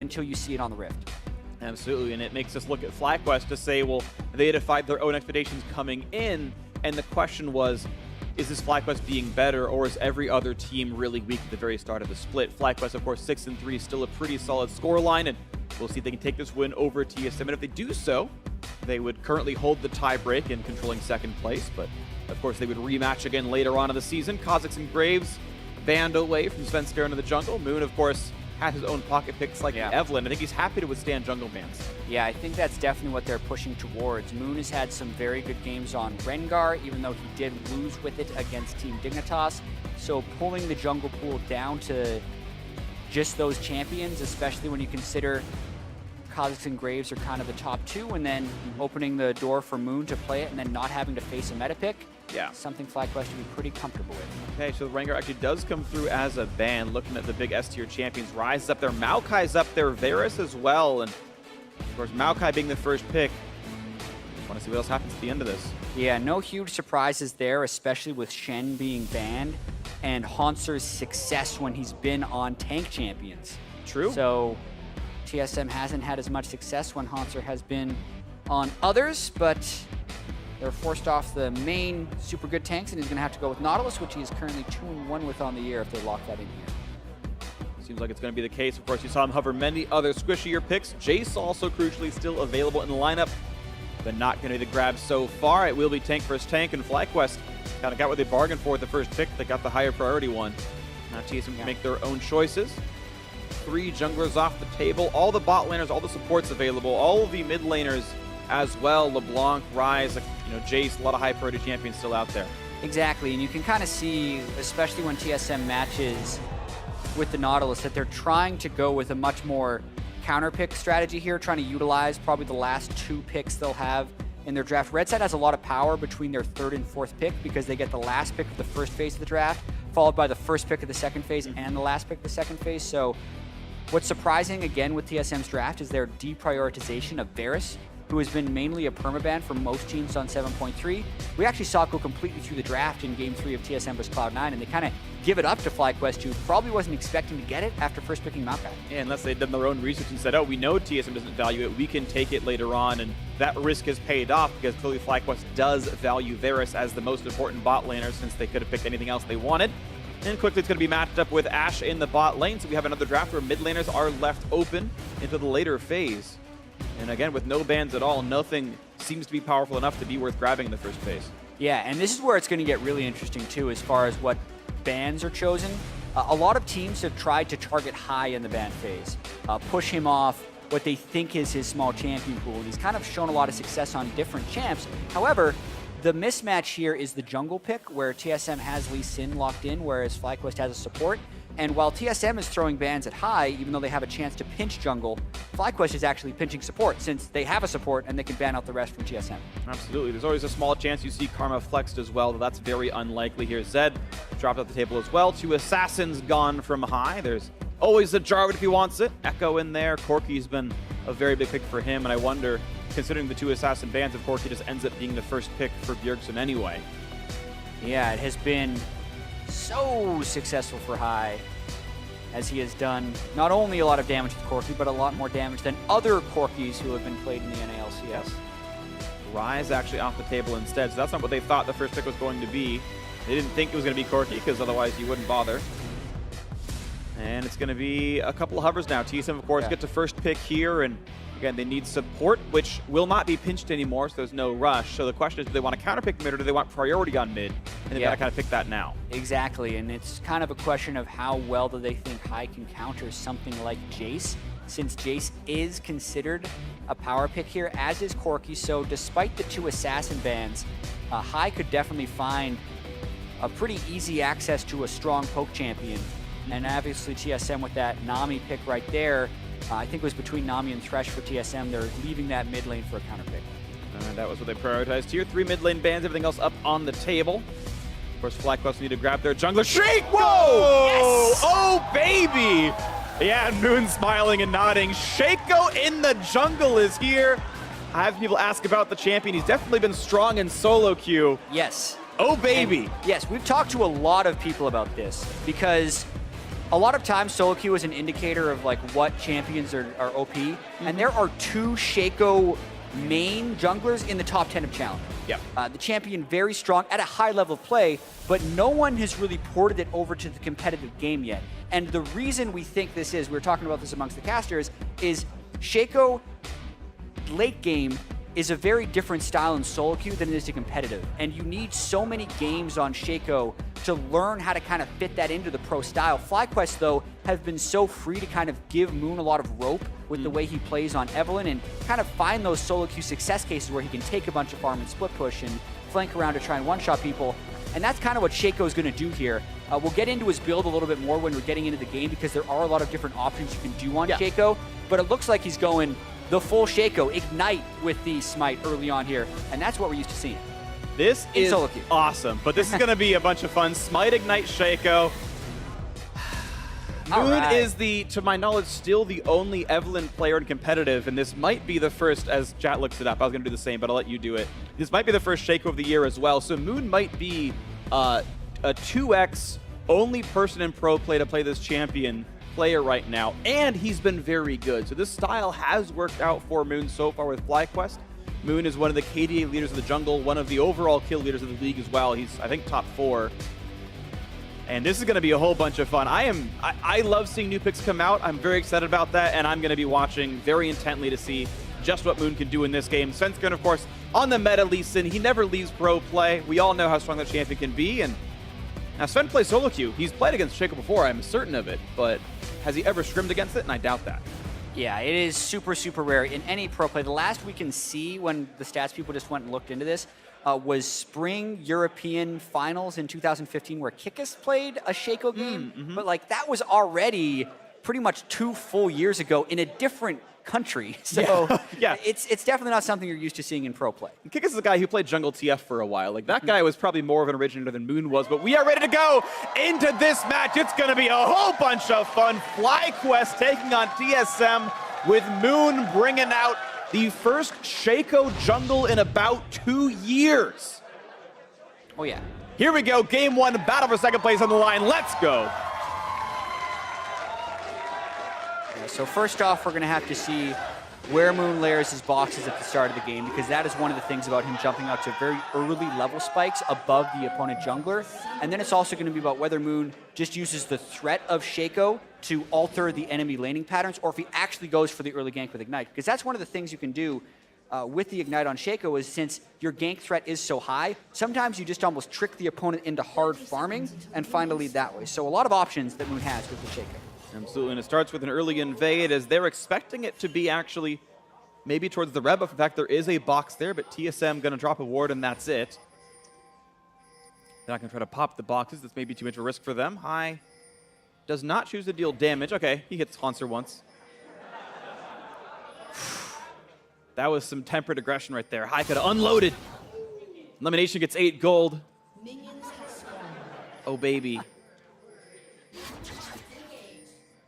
until you see it on the Rift. Absolutely, and it makes us look at FlyQuest to say, well, they had defied their own expectations coming in, and the question was, is this FlyQuest being better, or is every other team really weak at the very start of the split? FlyQuest, of course, 6-3, still a pretty solid scoreline, and we'll see if they can take this win over TSM, and if they do so, they would currently hold the tiebreak in controlling second place, but of course they would rematch again later on in the season. Kha'Zix and Graves banned away from Svenskar into the jungle. Moon, of course, has his own pocket picks like Evelyn. I think he's happy to withstand jungle bans. Yeah, I think that's definitely what they're pushing towards. Moon has had some very good games on Rengar, even though he did lose with it against Team Dignitas. So pulling the jungle pool down to just those champions, especially when you consider Kha'Zix and Graves are kind of the top two, and then opening the door for Moon to play it and then not having to face a meta pick. Yeah. Something FlyQuest should be pretty comfortable with. Okay, so Rengar actually does come through as a ban. Looking at the big S-tier champions, Ryze is up there, Maokai's up there, Varus as well, and of course Maokai being the first pick. Want to see what else happens at the end of this. Yeah, no huge surprises there, especially with Shen being banned and Hauntzer's success when he's been on tank champions. True. So TSM hasn't had as much success when Haunzer has been on others, but they're forced off the main super good tanks, and he's going to have to go with Nautilus, which he is currently 2-1 with on the year if they lock that in here. Seems like it's going to be the case. Of course, you saw him hover many other squishier picks. Jace also crucially still available in the lineup, but not going to be the grab so far. It will be tank versus tank, and FlyQuest kind of got what they bargained for with the first pick. They got the higher priority one. Now TSM can make their own choices. 3 junglers off the table, all the bot laners, all the supports available, all the mid laners as well. LeBlanc, Ryze, Jace, a lot of high priority champions still out there. Exactly, and you can kind of see, especially when TSM matches with the Nautilus, that they're trying to go with a much more counter pick strategy here, trying to utilize probably the last 2 picks they'll have in their draft. Red side has a lot of power between their 3rd and 4th pick because they get the last pick of the first phase of the draft, followed by the first pick of the second phase and the last pick of the second phase. So what's surprising, again, with TSM's draft is their deprioritization of Varus, who has been mainly a permaban for most teams on 7.3. We actually saw it go completely through the draft in Game 3 of TSM vs Cloud9, and they kind of give it up to FlyQuest, who probably wasn't expecting to get it after first picking Maokai. Yeah, unless they'd done their own research and said, oh, we know TSM doesn't value it, we can take it later on, and that risk has paid off because clearly FlyQuest does value Varus as the most important bot laner since they could have picked anything else they wanted. And quickly it's going to be matched up with Ashe in the bot lane, so we have another draft where mid laners are left open into the later phase. And again, with no bans at all, nothing seems to be powerful enough to be worth grabbing in the first phase. Yeah, and this is where it's going to get really interesting too as far as what bans are chosen. A lot of teams have tried to target high in the ban phase, push him off what they think is his small champion pool. He's kind of shown a lot of success on different champs. However, the mismatch here is the jungle pick, where TSM has Lee Sin locked in, whereas FlyQuest has a support. And while TSM is throwing bans at high, even though they have a chance to pinch jungle, FlyQuest is actually pinching support, since they have a support and they can ban out the rest from TSM. Absolutely. There's always a small chance you see Karma flexed as well, but that's very unlikely here. Zed dropped off the table as well. 2 assassins gone from high. There's always a Jarvan if he wants it. Echo in there. Corki's been a very big pick for him, and I wonder, considering the 2 assassin bans, if Corki just ends up being the first pick for Bjergsen anyway. Yeah, it has been so successful for high, as he has done not only a lot of damage with Corki, but a lot more damage than other Corkis who have been played in the NALCS. Ryze actually off the table instead, so that's not what they thought the first pick was going to be. They didn't think it was going to be Corki, because otherwise you wouldn't bother. And it's going to be a couple of hovers now. TSM, of course, get to first pick here, and again, they need support, which will not be pinched anymore, so there's no rush. So the question is, do they want to counterpick mid, or do they want priority on mid? And they've got to kind of pick that now. Exactly, and it's kind of a question of how well do they think High can counter something like Jace, since Jace is considered a power pick here, as is Corki. So despite the 2 assassin bans, High could definitely find a pretty easy access to a strong poke champion. And obviously TSM with that Nami pick right there, I think it was between Nami and Thresh for TSM. They're leaving that mid lane for a counter pick. That was what they prioritized here. 3 mid lane bans, everything else up on the table. Of course, FlyQuest need to grab their jungler. Shake! Whoa! Yes! Oh, baby! Yeah, and Moon smiling and nodding. Shaco in the jungle is here. I have people ask about the champion. He's definitely been strong in solo queue. Yes. Oh, baby! And yes, we've talked to a lot of people about this, because a lot of times solo queue is an indicator of like what champions are OP, and there are 2 Shaco main junglers in the top 10 of Challenge. Yep. The champion very strong at a high level of play, but no one has really ported it over to the competitive game yet. And the reason we think this is, we were talking about this amongst the casters, is Shaco late game is a very different style in solo queue than it is to competitive. And you need so many games on Shaco to learn how to kind of fit that into the pro style. FlyQuest, though, have been so free to kind of give Moon a lot of rope with the way he plays on Evelynn and kind of find those solo queue success cases where he can take a bunch of farm and split push and flank around to try and one-shot people. And that's kind of what Shaco is going to do here. We'll get into his build a little bit more when we're getting into the game because there are a lot of different options you can do on Shaco, but it looks like he's going the full Shaco, Ignite with the Smite early on here, and that's what we're used to seeing. This is awesome, but this is going to be a bunch of fun. Smite, Ignite, Shaco. Moon is to my knowledge, still the only Evelynn player in competitive, and this might be the first, as chat looks it up, I was going to do the same, but I'll let you do it. This might be the first Shaco of the year as well, so Moon might be a 2x only person in pro play to play this champion player right now, and he's been very good. So this style has worked out for Moon so far with FlyQuest. Moon is one of the KDA leaders of the jungle, one of the overall kill leaders of the league as well. He's, I think, top 4. And this is going to be a whole bunch of fun. I love seeing new picks come out. I'm very excited about that, and I'm going to be watching very intently to see just what Moon can do in this game. Sven's going, of course, on the meta Lee Sin. He never leaves pro play. We all know how strong that champion can be, and now Sven plays solo queue. He's played against Shaco before, I'm certain of it, but has he ever scrimmed against it? And I doubt that. Yeah, it is super, super rare in any pro play. The last we can see when the stats people just went and looked into this was Spring European Finals in 2015 where Kikis played a Shaco game. But like that was already pretty much 2 full years ago in a different country. So it's definitely not something you're used to seeing in pro play. Kikis is a guy who played jungle TF for a while. Like that guy was probably more of an originator than Moon was, but we are ready to go into this match. It's going to be a whole bunch of fun. FlyQuest taking on TSM with Moon bringing out the first Shaco jungle in about 2 years. Oh yeah. Here we go, game 1, battle for second place on the line. Let's go. So first off, we're going to have to see where Moon layers his boxes at the start of the game, because that is one of the things about him jumping out to very early level spikes above the opponent jungler. And then it's also going to be about whether Moon just uses the threat of Shaco to alter the enemy laning patterns, or if he actually goes for the early gank with Ignite. Because that's one of the things you can do with the Ignite on Shaco is since your gank threat is so high, sometimes you just almost trick the opponent into hard farming and find a lead that way. So a lot of options that Moon has with the Shaco. Absolutely, and it starts with an early invade as they're expecting it to be actually maybe towards the red buff. In fact, there is a box there, but TSM going to drop a ward and that's it. They're not going to try to pop the boxes. This may be too much of a risk for them. High does not choose to deal damage. Okay, he hits Haunter once. That was some tempered aggression right there. High could have unloaded. Elimination gets 8 gold. Oh, baby.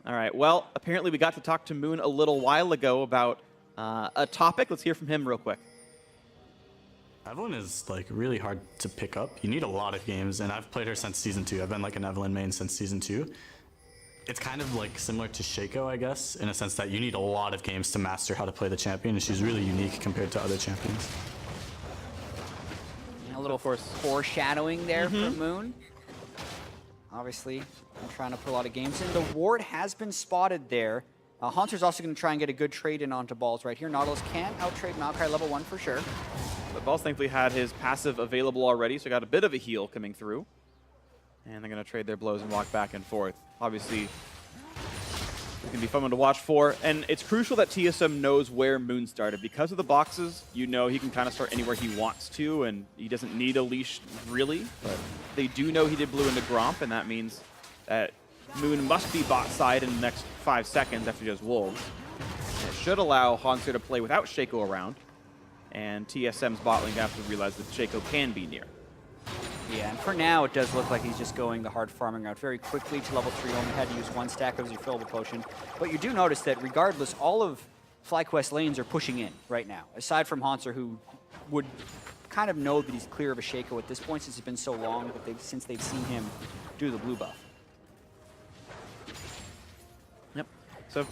All right, well, apparently we got to talk to Moon a little while ago about a topic. Let's hear from him real quick. Evelynn is like really hard to pick up. You need a lot of games, and I've played her since Season 2. I've been like an Evelynn main since Season 2. It's kind of like similar to Shaco, I guess, in a sense that you need a lot of games to master how to play the champion, and she's really unique compared to other champions. A little foreshadowing there from Moon. Obviously, I'm trying to put a lot of games in. The ward has been spotted there. Haunter's also going to try and get a good trade in onto Balls right here. Nautilus can out-trade Maokai level 1 for sure. But Balls thankfully had his passive available already, so got a bit of a heal coming through. And they're going to trade their blows and walk back and forth. Obviously, it's going to be fun to watch for. And it's crucial that TSM knows where Moon started. Because of the boxes, you know he can kind of start anywhere he wants to, and he doesn't need a leash, really. But they do know he did blue into Gromp, and that means that Moon must be bot side in the next 5 seconds after he does Wolves. And it should allow Haunter to play without Shaco around. And TSM's bot lane have to realize that Shaco can be near. Yeah, and for now, it does look like he's just going the hard farming route very quickly to level 3. Only had to use 1 stack of his refillable potion. But you do notice that regardless, all of FlyQuest lanes are pushing in right now. Aside from Haunter, who would kind of know that he's clear of a Shaco at this point since it's been so long that since they've seen him do the blue buff. So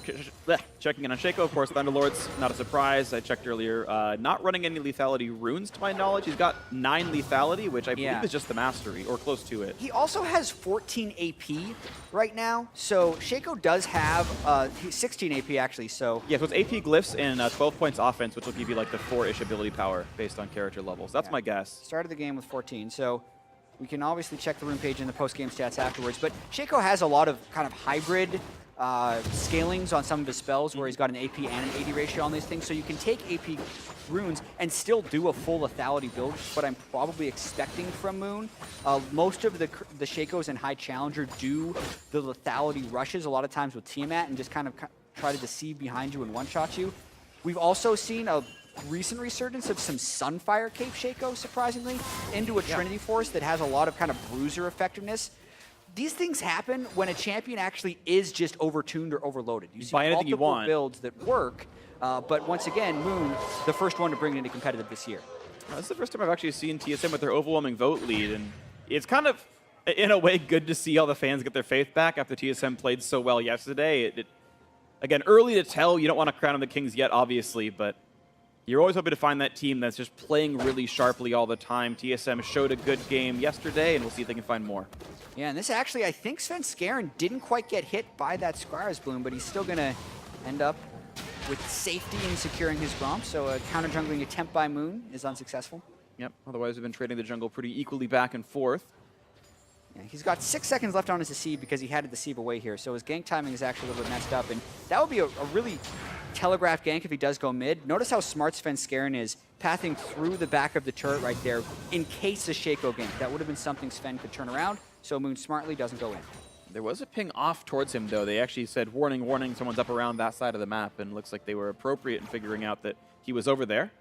checking in on Shaco, of course, Thunderlords, not a surprise. I checked earlier, not running any lethality runes to my knowledge. He's got 9 lethality, which I believe is just the mastery, or close to it. He also has 14 AP right now, so Shaco does have 16 AP actually, so... Yeah, so it's AP glyphs and 12 points offense, which will give you like the 4-ish ability power based on character levels. That's my guess. Started the game with 14, so we can obviously check the rune page in the post-game stats afterwards, but Shaco has a lot of kind of hybrid scalings on some of his spells where he's got an AP and an AD ratio on these things, so you can take AP runes and still do a full lethality build, which is what I'm probably expecting from Moon. Most of the Shakos and High Challenger do the lethality rushes a lot of times with Tiamat and just kind of try to deceive behind you and one-shot you. We've also seen a recent resurgence of some Sunfire Cape Shaco, surprisingly, into a Trinity Force that has a lot of kind of bruiser effectiveness. These things happen when a champion actually is just overtuned or overloaded. You see multiple builds that work, but once again, Moon, the first one to bring it into competitive this year. This is the first time I've actually seen TSM with their overwhelming vote lead, and it's kind of, in a way, good to see all the fans get their faith back after TSM played so well yesterday. Again, early to tell, you don't want to crown them the kings yet, obviously, but you're always hoping to find that team that's just playing really sharply all the time. TSM showed a good game yesterday, and we'll see if they can find more. Yeah, and this actually, I think Svenskeren didn't quite get hit by that Squires Bloom, but he's still going to end up with safety in securing his Gromp, so a counter-jungling attempt by Moon is unsuccessful. Yep, otherwise we've been trading the jungle pretty equally back and forth. Yeah, he's got 6 seconds left on his deceive because he had to deceive away here, so his gank timing is actually a little bit messed up, and that would be a really telegraphed gank if he does go mid. Notice how smart Svenskeren is, pathing through the back of the turret right there in case a Shaco gank. That would have been something Sven could turn around, so Moon smartly doesn't go in. There was a ping off towards him, though. They actually said, warning, warning, someone's up around that side of the map, and it looks like they were appropriate in figuring out that he was over there.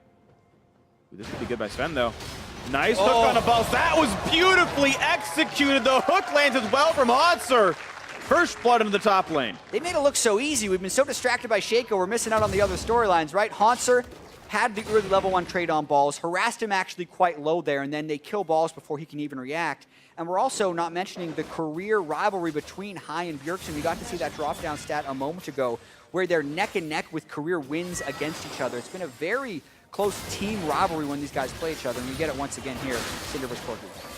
Ooh, this could be good by Sven, though. Nice hook on a ball. That was beautifully executed. The hook lands as well from Hauntzer. First blood into the top lane. They made it look so easy. We've been so distracted by Shaco, we're missing out on the other storylines, right? Hauntzer had the early level 1 trade on balls, harassed him actually quite low there, and then they kill balls before he can even react. And we're also not mentioning the career rivalry between High and Bjergsen. We got to see that drop-down stat a moment ago where they're neck and neck with career wins against each other. It's been a very close team rivalry when these guys play each other, and we get it once again here, Cinder vs. Corki.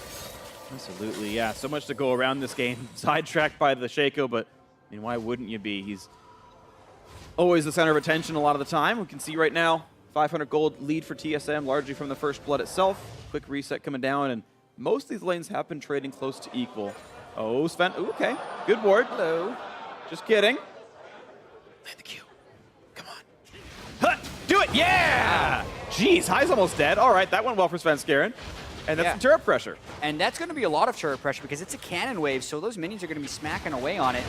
Absolutely, yeah. So much to go around this game. Sidetracked by the Shaco, but I mean, why wouldn't you be? He's always the center of attention a lot of the time. We can see right now, 500 gold lead for TSM, largely from the first blood itself. Quick reset coming down, and most of these lanes have been trading close to equal. Oh, Sven, ooh, okay. Good ward. Hello. Just kidding. Land the Q. Come on. Huh, do it, yeah! Jeez, High's almost dead. All right, that went well for Svenskeren. And that's some turret pressure. And that's going to be a lot of turret pressure because it's a cannon wave, so those minions are going to be smacking away on it.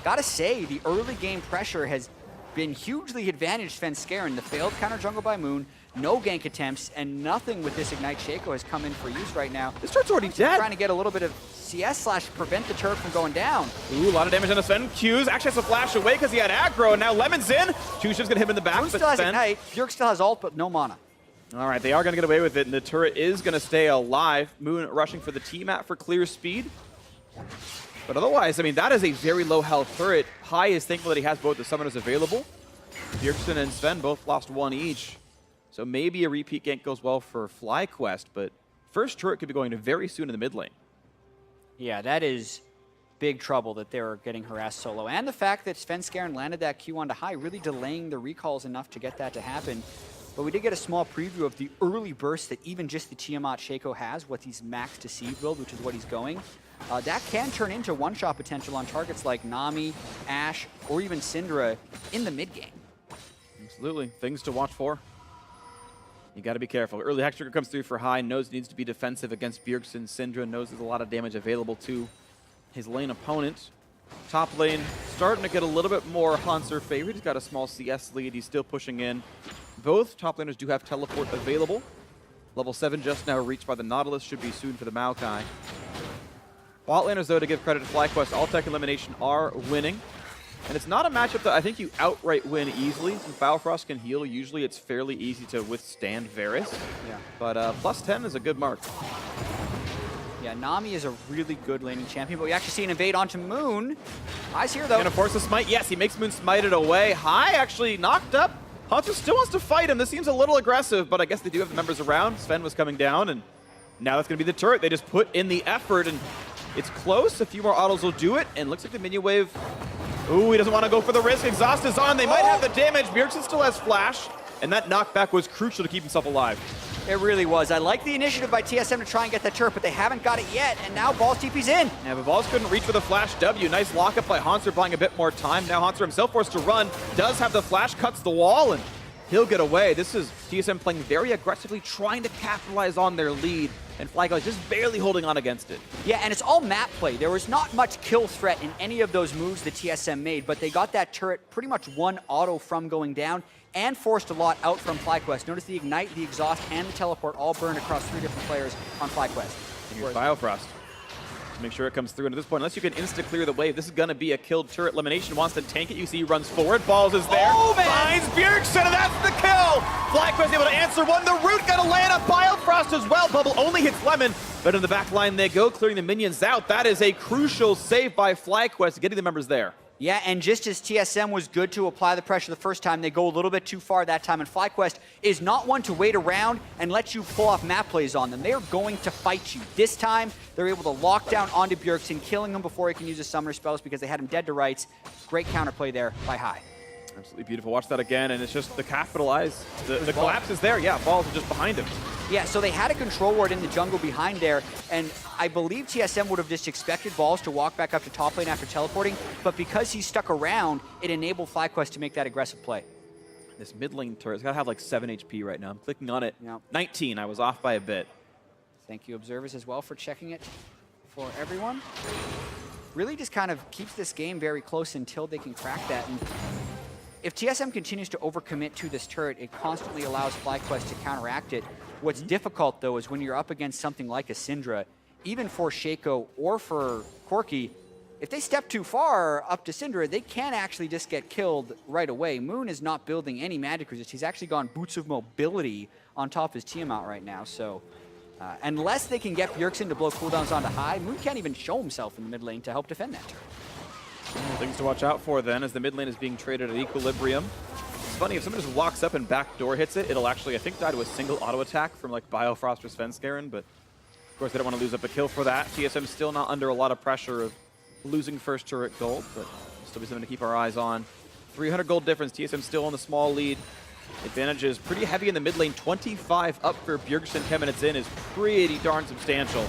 Gotta say, the early game pressure has been hugely advantaged Svenskeren. The failed counter jungle by Moon, no gank attempts, and nothing with this Ignite Shaco has come in for use right now. This turret's already dead. Trying to get a little bit of CS/prevent the turret from going down. Ooh, a lot of damage on the Sven. Q's actually has to flash away because he had aggro, and now Lemon's in. Tusha's going to hit him in the back. Moon still has Ignite, Bjerg still has ult, but no mana. All right, they are going to get away with it, and the turret is going to stay alive. Moon rushing for the T-Mat for clear speed. But otherwise, I mean, that is a very low health turret. High is thankful that he has both the summoners available. Bjergsen and Sven both lost 1 each. So maybe a repeat gank goes well for FlyQuest, but first turret could be going to very soon in the mid lane. Yeah, that is big trouble that they're getting harassed solo. And the fact that Svenskeren landed that Q onto High, really delaying the recalls enough to get that to happen. But we did get a small preview of the early burst that even just the Tiamat Shaco has, what he's max deceive build, which is what he's going. That can turn into one-shot potential on targets like Nami, Ashe, or even Syndra in the mid-game. Absolutely. Things to watch for. You got to be careful. Early Hex Trigger comes through for High, knows he needs to be defensive against Bjergsen. Syndra knows there's a lot of damage available to his lane opponent. Top lane starting to get a little bit more Hauntzer favored. He's got a small CS lead. He's still pushing in. Both top laners do have teleport available. Level 7 just now reached by the Nautilus. Should be soon for the Maokai. Bot laners, though, to give credit to FlyQuest, all tech elimination are winning. And it's not a matchup that I think you outright win easily. Since Bifrost can heal, usually it's fairly easy to withstand Varus. Yeah. But plus 10 is a good mark. Yeah, Yeah, Nami is a really good laning champion, but we actually see an invade onto Moon. High's here, though. Gonna force a smite. Yes, he makes Moon smite it away. High actually knocked up. Hunter still wants to fight him. This seems a little aggressive, but I guess they do have the members around. Sven was coming down, and now that's gonna be the turret. They just put in the effort, and it's close. A few more autos will do it, and looks like the minion wave. Ooh, he doesn't want to go for the risk. Exhaust is on. They might have the damage. Bjergsen still has flash, and that knockback was crucial to keep himself alive. It really was. I like the initiative by TSM to try and get that turret, but they haven't got it yet, and now Balls TP's in. Yeah, but Balls couldn't reach for the flash W. Nice lockup by Hanser, buying a bit more time. Now Hanser himself forced to run. Does have the flash, cuts the wall, and he'll get away. This is TSM playing very aggressively, trying to capitalize on their lead, and FlyQuest just barely holding on against it. Yeah, and it's all map play. There was not much kill threat in any of those moves that TSM made, but they got that turret pretty much one auto from going down and forced a lot out from FlyQuest. Notice the Ignite, the Exhaust, and the Teleport all burned across 3 different players on FlyQuest. And here's Biofrost. Make sure it comes through. And at this point, unless you can insta-clear the wave, this is going to be a killed turret. Elimination wants to tank it. You see he runs forward. Balls is there. Oh, man! Finds Bjergsen, and that's the kill! FlyQuest able to answer one. The root got to land on Biofrost as well. Bubble only hits Lemon, but in the back line they go, clearing the minions out. That is a crucial save by FlyQuest, getting the members there. Yeah, and just as TSM was good to apply the pressure the first time, they go a little bit too far that time, and FlyQuest is not one to wait around and let you pull off map plays on them. They are going to fight you. This time, they're able to lock down onto Bjergsen, killing him before he can use his summoner spells because they had him dead to rights. Great counterplay there by High. Absolutely beautiful. Watch that again, and it's just the capitalize. The collapse is there. Yeah, Balls are just behind him. Yeah, so they had a control ward in the jungle behind there, and I believe TSM would have just expected Balls to walk back up to top lane after teleporting, but because he stuck around, it enabled FlyQuest to make that aggressive play. This mid lane turret's got to have like 7 HP right now. I'm clicking on it. Yep. 19. I was off by a bit. Thank you, observers, as well, for checking it for everyone. Really just kind of keeps this game very close until they can crack that. And if TSM continues to overcommit to this turret, it constantly allows FlyQuest to counteract it. What's difficult, though, is when you're up against something like a Syndra, even for Shaco or for Corki, if they step too far up to Syndra, they can actually just get killed right away. Moon is not building any magic resist. He's actually gone Boots of Mobility on top of his Tiamat right now. So unless they can get Bjergsen to blow cooldowns onto High, Moon can't even show himself in the mid lane to help defend that turret. Things to watch out for then as the mid lane is being traded at equilibrium. It's funny, if someone just walks up and backdoor hits it, it'll actually, I think, die to a single auto attack from like Biofrost or Svenskeren, but of course they don't want to lose up a kill for that. TSM still not under a lot of pressure of losing first turret gold, but still be something to keep our eyes on. 300 gold difference, TSM still on the small lead. Advantage is pretty heavy in the mid lane. 25 up for Bjergsen 10 minutes in is pretty darn substantial.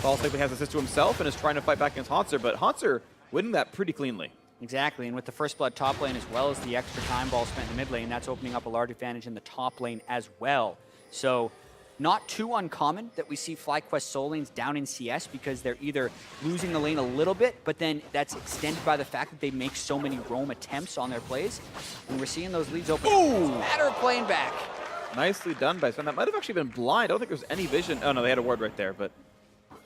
Balls likely has assist to himself and is trying to fight back against Hanser, but Hanser winning that pretty cleanly. Exactly, and with the first blood top lane as well as the extra time Ball spent in the mid lane, that's opening up a large advantage in the top lane as well. So not too uncommon that we see FlyQuest soul lanes down in CS because they're either losing the lane a little bit, but then that's extended by the fact that they make so many roam attempts on their plays. And we're seeing those leads open. Ooh! Matter of playing back. Nicely done by Sven. That might have actually been blind. I don't think there was any vision. Oh no, they had a ward right there, but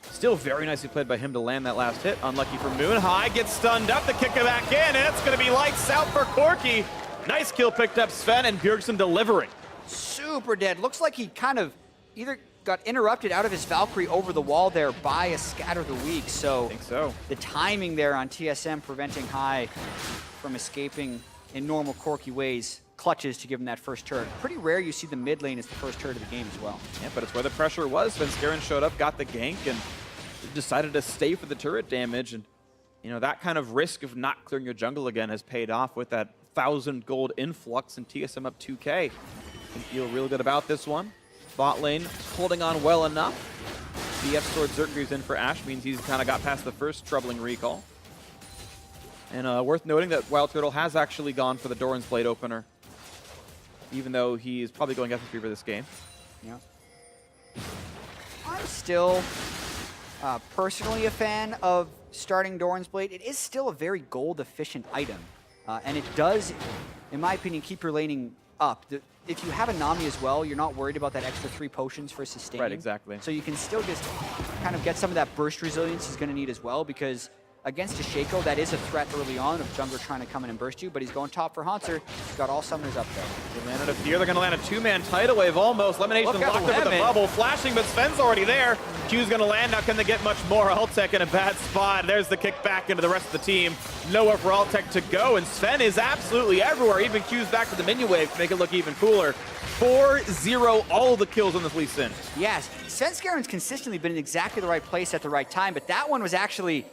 still very nicely played by him to land that last hit. Unlucky for Moon. High gets stunned up to kick it back in, and it's going to be lights out for Corki. Nice kill picked up Sven, and Bjergsen delivering. Super dead. Looks like he kind of either got interrupted out of his Valkyrie over the wall there by a Scatter the Weak. So I think so. The timing there on TSM preventing High from escaping in normal Corki ways clutches to give him that first turret. Pretty rare you see the mid lane as the first turret of the game as well. Yeah, but it's where the pressure was. Svenskeren showed up, got the gank, and decided to stay for the turret damage. And you know, that kind of risk of not clearing your jungle again has paid off with that 1,000 gold influx and TSM up 2K. I feel real good about this one. Bot lane holding on well enough. BF stored Zertgreaves in for Ashe means he's kind of got past the first troubling recall. And worth noting that Wild Turtle has actually gone for the Doran's Blade opener, even though he's probably going F3 for this game. Yeah. I'm still personally a fan of starting Doran's Blade. It is still a very gold efficient item. And it does, in my opinion, keep your laning up. If you have a Nami as well, you're not worried about that extra 3 potions for sustaining. Right, exactly. So you can still just kind of get some of that burst resilience he's going to need as well, because against a Shaco, that is a threat early on of jungler trying to come in and burst you, but he's going top for Haunter. He's got all summoners up there. They landed a fear. They're going to land a two-man tidal wave almost. Lemonation locked up with a bubble. Flashing, but Sven's already there. Q's going to land. Now can they get much more? Altec in a bad spot. There's the kick back into the rest of the team. Nowhere for Altec to go, and Sven is absolutely everywhere. Even Q's back to the minion wave to make it look even cooler. 4-0, all of the kills on this Lee Sin. Yes, Svenskaren's consistently been in exactly the right place at the right time, but that one was actually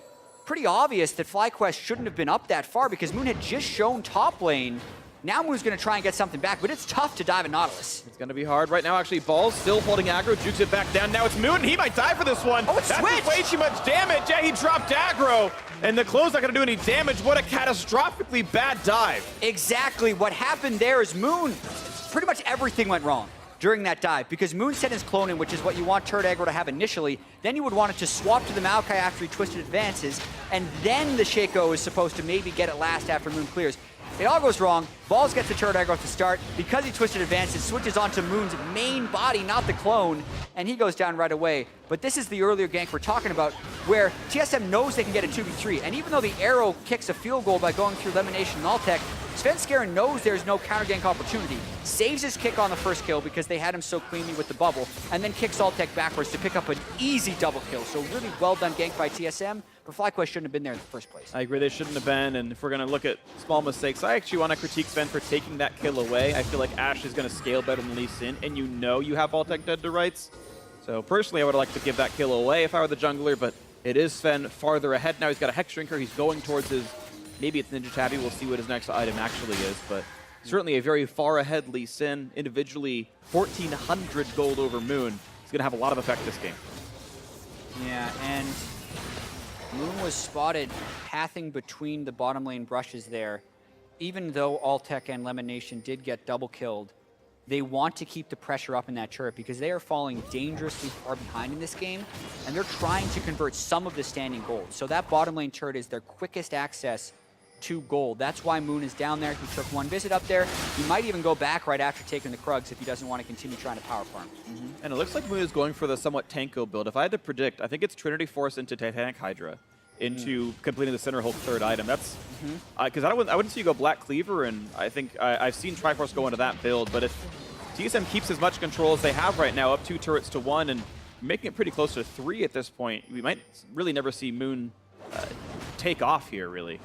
pretty obvious that FlyQuest shouldn't have been up that far because Moon had just shown top lane. Now Moon's going to try and get something back, but it's tough to dive at Nautilus. It's going to be hard right now, actually. Ball's still holding aggro, jukes it back down. Now it's Moon, he might die for this one. Oh, it's That's switched. way too much damage. Yeah, he dropped aggro, and the close not going to do any damage. What a catastrophically bad dive. Exactly. What happened there is Moon, pretty much everything went wrong during that dive because Moon sent his clone in, which is what you want turret aggro to have initially. Then you would want it to swap to the Maokai after he twisted advances, and then the Shaco is supposed to maybe get it last after Moon clears. It all goes wrong. Balls gets the turret aggro at the start. Because he twisted advances, switches onto Moon's main body, not the clone, and he goes down right away. But this is the earlier gank we're talking about, where TSM knows they can get a 2v3, and even though the arrow kicks a field goal by going through Lemonation and Altec, Svenskeren knows there's no counter gank opportunity, saves his kick on the first kill because they had him so cleanly with the bubble, and then kicks Altec backwards to pick up an easy double kill. So really well done gank by TSM, but FlyQuest shouldn't have been there in the first place. I agree, they shouldn't have been, and if we're going to look at small mistakes, I actually want to critique Sven for taking that kill away. I feel like Ashe is going to scale better than Lee Sin, and you know you have Altec dead to rights. So personally, I would like to give that kill away if I were the jungler, but it is Sven farther ahead now. He's got a Hex Drinker, he's going towards his, maybe it's Ninja Tabby, we'll see what his next item actually is, but certainly a very far ahead Lee Sin, individually 1,400 gold over Moon. He's going to have a lot of effect this game. Yeah, and Moon was spotted pathing between the bottom lane brushes there. Even though Altec and Lemonation did get double killed, they want to keep the pressure up in that turret because they are falling dangerously far behind in this game, and they're trying to convert some of the standing gold. So that bottom lane turret is their quickest access to gold. That's why Moon is down there. He took one visit up there. He might even go back right after taking the Krugs if he doesn't want to continue trying to power farm. And it looks like Moon is going for the somewhat tanko build. If I had to predict, I think it's Trinity Force into Titanic Hydra into completing the Center Hulk third item. That's because I wouldn't see you go Black Cleaver, and I think I've seen Triforce go into that build. But if TSM keeps as much control as they have right now, up 2 turrets to 1, and making it pretty close to 3 at this point, we might really never see Moon take off here, really.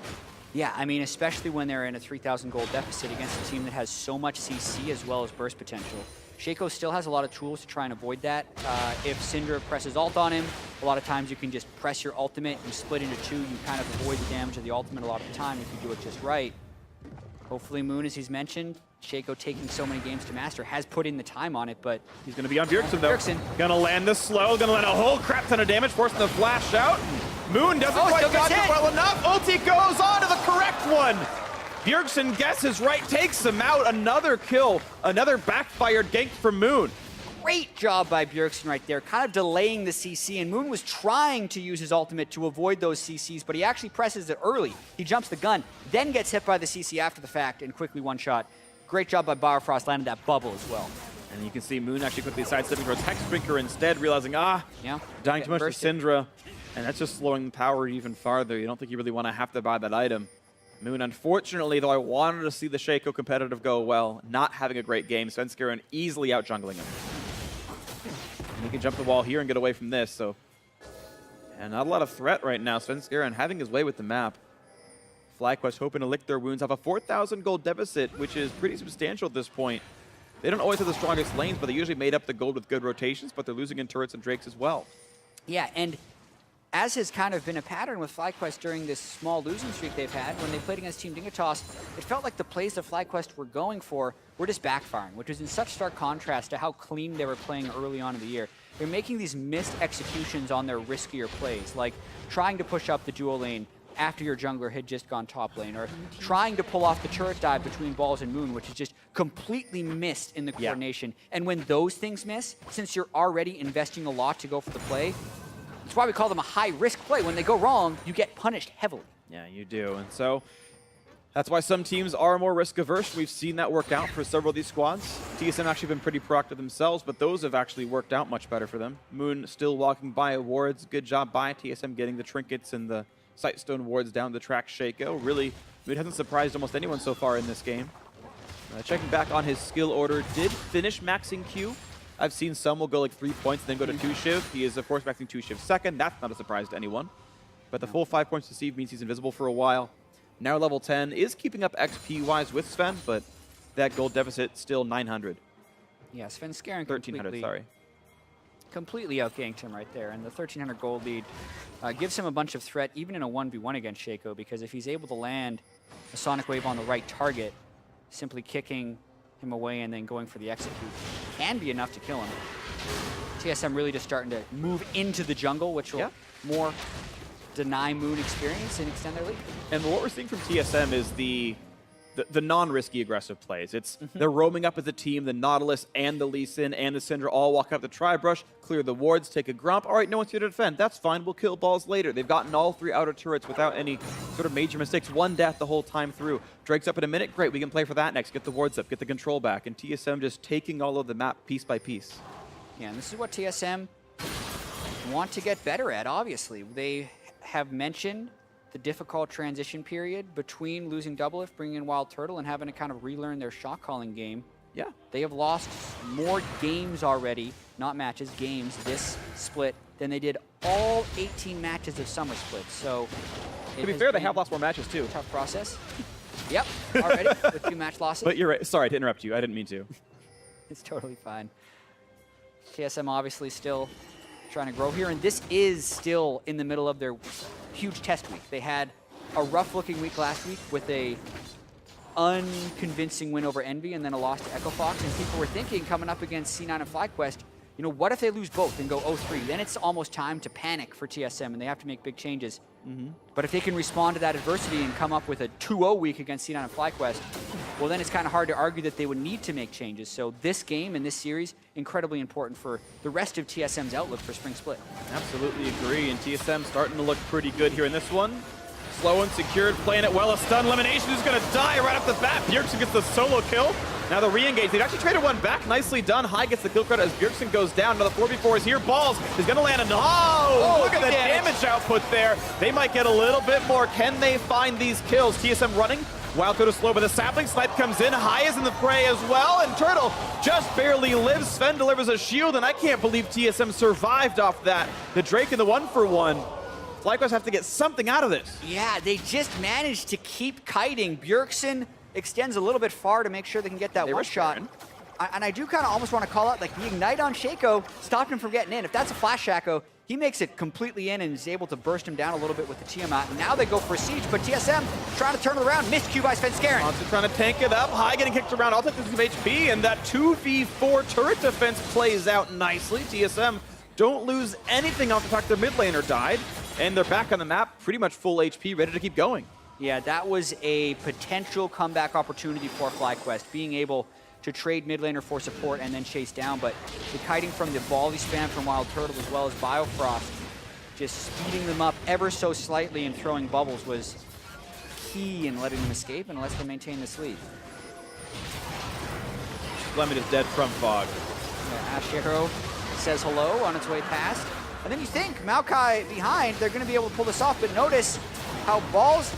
Yeah, I mean, especially when they're in a 3,000 gold deficit against a team that has so much CC as well as burst potential. Shaco still has a lot of tools to try and avoid that. If Syndra presses ult on him, a lot of times you can just press your ultimate, you split into 2, you kind of avoid the damage of the ultimate a lot of the time if you do it just right. Hopefully Moon, as he's mentioned, Shaco taking so many games to master, has put in the time on it, but... He's going to be on Bjergsen, though. Bjergsen. Going to land this slow, going to land a whole crap ton of damage, forcing the flash out. Moon doesn't quite dodge it well enough. Ulti goes on to the correct one. Bjergsen guesses right, takes him out. Another kill, another backfired gank from Moon. Great job by Bjergsen right there, kind of delaying the CC, and Moon was trying to use his ultimate to avoid those CCs, but he actually presses it early. He jumps the gun, then gets hit by the CC after the fact, and quickly one-shot. Great job by Bifrost, landing that bubble as well. And you can see Moon actually quickly sidestepping towards Hex Drinker instead, realizing, dying too much to Syndra, and that's just slowing the power even farther. You don't think you really want to have to buy that item. Moon, unfortunately, though I wanted to see the Shaco competitive go well, not having a great game. Svenskeren easily out-jungling him. And he can jump the wall here and get away from this, so... And not a lot of threat right now. Svenskeren having his way with the map. FlyQuest hoping to lick their wounds, have a 4,000 gold deficit, which is pretty substantial at this point. They don't always have the strongest lanes, but they usually made up the gold with good rotations, but they're losing in turrets and drakes as well. Yeah, and as has kind of been a pattern with FlyQuest during this small losing streak they've had, when they played against Team Dignitas, it felt like the plays that FlyQuest were going for were just backfiring, which was in such stark contrast to how clean they were playing early on in the year. They're making these missed executions on their riskier plays, like trying to push up the duo lane after your jungler had just gone top lane, or trying to pull off the turret dive between Balls and Moon, which is just completely missed in the coordination. And when those things miss, since you're already investing a lot to go for the play, that's why we call them a high-risk play. When they go wrong, you get punished heavily. Yeah, you do. And so that's why some teams are more risk-averse. We've seen that work out for several of these squads. TSM actually been pretty proactive themselves, but those have actually worked out much better for them. Moon still walking by awards. Good job by TSM getting the trinkets and the Sightstone wards down the track Shaco. Really, it hasn't surprised almost anyone so far in this game. Checking back on his skill order, did finish maxing Q. I've seen some will go like 3 points, then go to 2 Shiv. He is, of course, maxing 2 Shiv second. That's not a surprise to anyone. But the full 5 points to Steve means he's invisible for a while. Now level 10 is keeping up XP-wise with Sven, but that gold deficit still 900. Yeah, Sven Skaren 1300, sorry. Completely outganked him right there. And the 1300 gold lead gives him a bunch of threat, even in a 1v1 against Shaco, because if he's able to land a Sonic Wave on the right target, simply kicking him away and then going for the execute can be enough to kill him. TSM really just starting to move into the jungle, which will more deny Moon experience and extend their lead. And what we're seeing from TSM is the non-risky aggressive plays. It's they're roaming up as a team. The Nautilus and the Lee Sin and the Syndra all walk up the tri-brush, clear the wards, take a grump. All right, no one's here to defend. That's fine. We'll kill balls later. They've gotten all 3 outer turrets without any sort of major mistakes. 1 death the whole time through. Drake's up in a minute. Great, we can play for that next. Get the wards up, get the control back. And TSM just taking all of the map piece by piece. Yeah, and this is what TSM want to get better at, obviously. They have mentioned the difficult transition period between losing Doublelift, bringing in Wild Turtle, and having to kind of relearn their shot calling game. Yeah. They have lost more games already, not matches, games, this split, than they did all 18 matches of Summer Split. So, to be fair, they have lost more matches too. Tough process. Yep, already with 2 match losses. But you're right. Sorry to interrupt you. I didn't mean to. It's totally fine. TSM obviously still trying to grow here, and this is still in the middle of their huge test week. They had a rough-looking week last week with a unconvincing win over Envy and then a loss to Echo Fox, and people were thinking coming up against C9 and FlyQuest, you know, what if they lose both and go 0-3? Then it's almost time to panic for TSM, and they have to make big changes. But if they can respond to that adversity and come up with a 2-0 week against C9 and FlyQuest, well, then it's kind of hard to argue that they would need to make changes. So this game and this series, incredibly important for the rest of TSM's outlook for Spring Split. Absolutely agree, and TSM starting to look pretty good here in this one. Slow and secured, playing it well. A stun elimination is going to die right off the bat. Bjergsen gets the solo kill. Now the re-engage. They've actually traded one back. Nicely done. High gets the kill credit as Bjergsen goes down. Another 4v4 is here. Balls is going to land. Look at the damage output there. They might get a little bit more. Can they find these kills? TSM running. Wild Turtle slow, but the sapling snipe comes in. High is in the fray as well, and Turtle just barely lives. Sven delivers a shield, and I can't believe TSM survived off that. The Drake in the 1-for-1. FlyQuest have to get something out of this. Yeah, they just managed to keep kiting. Bjergsen extends a little bit far to make sure they can get that one shot. And I do kind of almost want to call out, like, the Ignite on Shaco stopped him from getting in. If that's a flash Shaco, he makes it completely in and is able to burst him down a little bit with the Tiamat. And now they go for a siege, but TSM trying to turn it around. Missed Q by Sven Skaren. Monster trying to tank it up. High getting kicked around. I'll take this of HP, and that 2v4 turret defense plays out nicely. TSM don't lose anything off the fact their mid laner died, and they're back on the map, pretty much full HP, ready to keep going. Yeah, that was a potential comeback opportunity for FlyQuest, being able to trade mid laner for support and then chase down, but the kiting from the volley spam from Wild Turtle as well as Biofrost, just speeding them up ever so slightly and throwing bubbles was key in letting them escape and lets them maintain this lead. Lemon is dead from Fog. Yeah, Ash Hero says hello on its way past. And then you think, Maokai behind, they're going to be able to pull this off, but notice how Balls